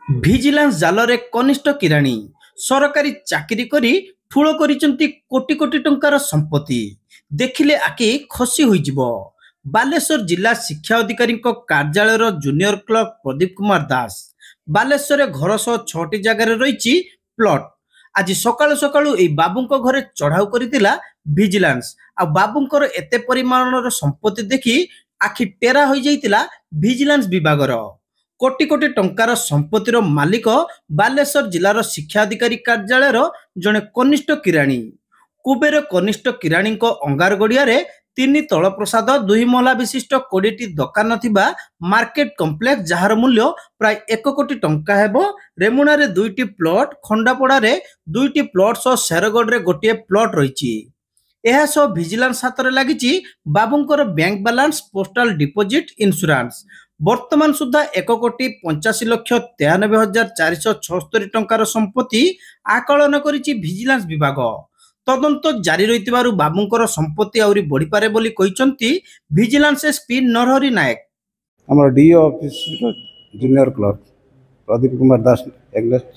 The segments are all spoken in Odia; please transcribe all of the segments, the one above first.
ଭିଜିଲାନ୍ସ ଜାଲରେ କନିଷ୍ଠ କିରାଣୀ ସରକାରୀ ଚାକିରି କରି ଠୁଳ କରିଛନ୍ତି କୋଟି କୋଟି ଟଙ୍କାର ସମ୍ପତ୍ତି। ଦେଖିଲେ ଆଖି ଖସି ହୋଇଯିବ। ବାଲେଶ୍ୱର ଜିଲ୍ଲା ଶିକ୍ଷା ଅଧିକାରୀଙ୍କ କାର୍ଯ୍ୟାଳୟର ଜୁନିୟର କ୍ଲର୍କ ପ୍ରଦୀପ କୁମାର ଦାସ। ବାଲେଶ୍ୱରରେ ଘର ସହ 6ଟି ଜାଗାରେ ରହିଛି ପ୍ଲଟ। ଆଜି ସକାଳୁ ସକାଳୁ ଏହି ବାବୁଙ୍କ ଘରେ ଚଢାଉ କରିଥିଲା ଭିଜିଲାନ୍ସ। ଆଉ ବାବୁଙ୍କର ଏତେ ପରିମାଣର ସମ୍ପତ୍ତି ଦେଖି ଆଖି ଟେରା ହୋଇଯାଇଥିଲା ଭିଜିଲାନ୍ସ ବିଭାଗର। କୋଟି କୋଟି ଟଙ୍କାର ସମ୍ପତ୍ତିର ମାଲିକ ବାଲେଶ୍ୱର ଜିଲ୍ଲାର ଶିକ୍ଷା ଅଧିକାରୀ କାର୍ଯ୍ୟାଳୟର ଜଣେ କନିଷ୍ଠ କିରାଣୀ। କୁବେର କନିଷ୍ଠ କିରାଣୀଙ୍କ ଅଙ୍ଗାର ଗଡ଼ିଆରେ 3 ତଳ ପ୍ରସାଦ 2 ମହଲା ବିଶିଷ୍ଟ 20ଟି ଦୋକାନ ଥିବା ମାର୍କେଟ କମ୍ପ୍ଲେକ୍ସ, ଯାହାର ମୂଲ୍ୟ ପ୍ରାୟ 1 କୋଟି ଟଙ୍କା ହେବ। ରେମୁଣାରେ 2ଟି ପ୍ଲଟ, ଖଣ୍ଡାପଡ଼ାରେ 2ଟି ପ୍ଲଟ ସହ ଶେରଗଡ଼ରେ ଗୋଟିଏ ପ୍ଲଟ ରହିଛି। ଏହା ସହ ଭିଜିଲାନ୍ସ ହାତରେ ଲାଗିଛି ବାବୁଙ୍କର bank balance, postal deposit, insurance. ବର୍ତ୍ତମାନ ସୁଦ୍ଧା 1,85,93,476 ଟଙ୍କାର ସମ୍ପତ୍ତି ଆକଳନ କରିଛି ଭିଜିଲାନ୍ସ ବିଭାଗ। ତଦନ୍ତ ଜାରି ରହିଥିବାରୁ ବାବୁଙ୍କର ସମ୍ପତ୍ତି ଆହୁରି ବଢ଼ିପାରେ ବୋଲି କହିଛନ୍ତି ଭିଜିଲାନ୍ସ ଏସ୍ପି ନରହରି ନାୟକ। ଆମର DO office junior clerk Pradeep Kumar Das against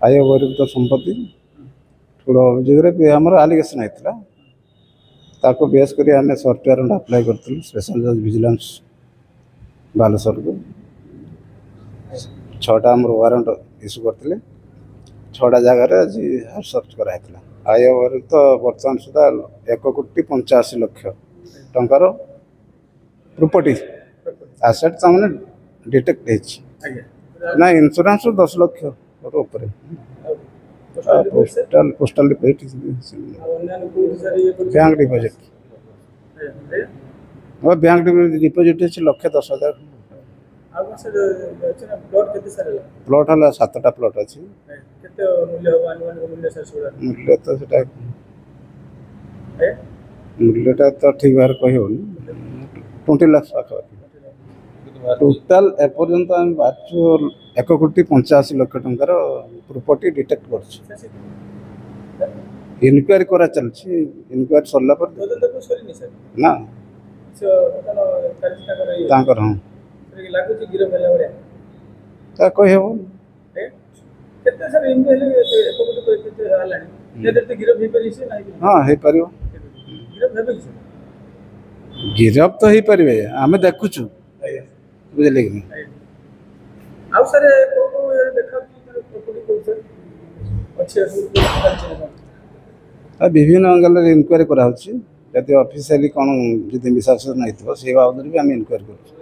ଆୟ ବହିର୍ଭୂତ ସମ୍ପତ୍ତି ଠୁଳ ଅଭିଯୋଗରେ ଆମର ଆଲିଗେସନ୍ ହେଇଥିଲା। ତାକୁ ବେସ୍ କରି ଆମେ ସର୍ଟ ୱାରେଣ୍ଟ ଆପ୍ଲାଏ କରିଥିଲୁ ସ୍ପେଶାଲ ଜଜ୍ ଭିଜିଲାନ୍ସ ବାଲେଶ୍ୱରକୁ। 6ଟା ଆମର ୱାରେଣ୍ଟ ଇସ୍ୟୁ କରିଥିଲେ। 6ଟା ଜାଗାରେ ଆଜି ସର୍ଚ୍ଚ କରାହେଇଥିଲା। ଆୟ ବହିର୍ଭୂତ ବର୍ତ୍ତମାନ ସୁଦ୍ଧା 1,85,00,000 ଟଙ୍କାର ପ୍ରପର୍ଟି ଆସେଟ୍ ତାମାନେ ଡିଟେକ୍ଟ ହେଇଛି। ନା ଇନ୍ସୁରାନ୍ସ 10 ଲକ୍ଷ ଉପରେ। Postal deposit, bank deposit deposit ହେଇଛି 1,10,000। ପ୍ଲଟ ହେଲା 7ଟା ପ୍ଲଟ ଅଛି। ମୂଲ୍ୟଟା ତ ଠିକ୍ ଭାବରେ କହିହେଉନି। 20 ଲାખ ପାଖାପାଖି। ଟୋଟାଲ ଏପର୍ଯ୍ୟନ୍ତ ଆମେ ବାହାରିଛୁ 1,85,00,000 ଟଙ୍କାର ପ୍ରପର୍ଟି ଡିଟେକ୍ଟ କରିଛୁ। ଇନକ୍ୱାରି କରା ଚାଲିଛି। ଇନକ୍ୱାରି ସରିଲା ପରେ ନା ତାଙ୍କର ତା କହିହେବନି। ହଁ ହେଇପାରିବ। ଗିରଫ ତ ହେଇପାରିବେ, ଆମେ ଦେଖୁଛୁ। ବୁଝିଲେ କି? ବିଭିନ୍ନ ଆଙ୍ଗେଲରେ ଇନକ୍ୱାରି କରାହେଉଛି। ଯଦି ଅଫିସିଆଲି କ'ଣ ଯଦି ମିଶାମିଶି ହେଇଥିବ ସେଇ ବାବଦରେ ବି ଆମେ ଇନକ୍ୱାରି କରୁଛୁ।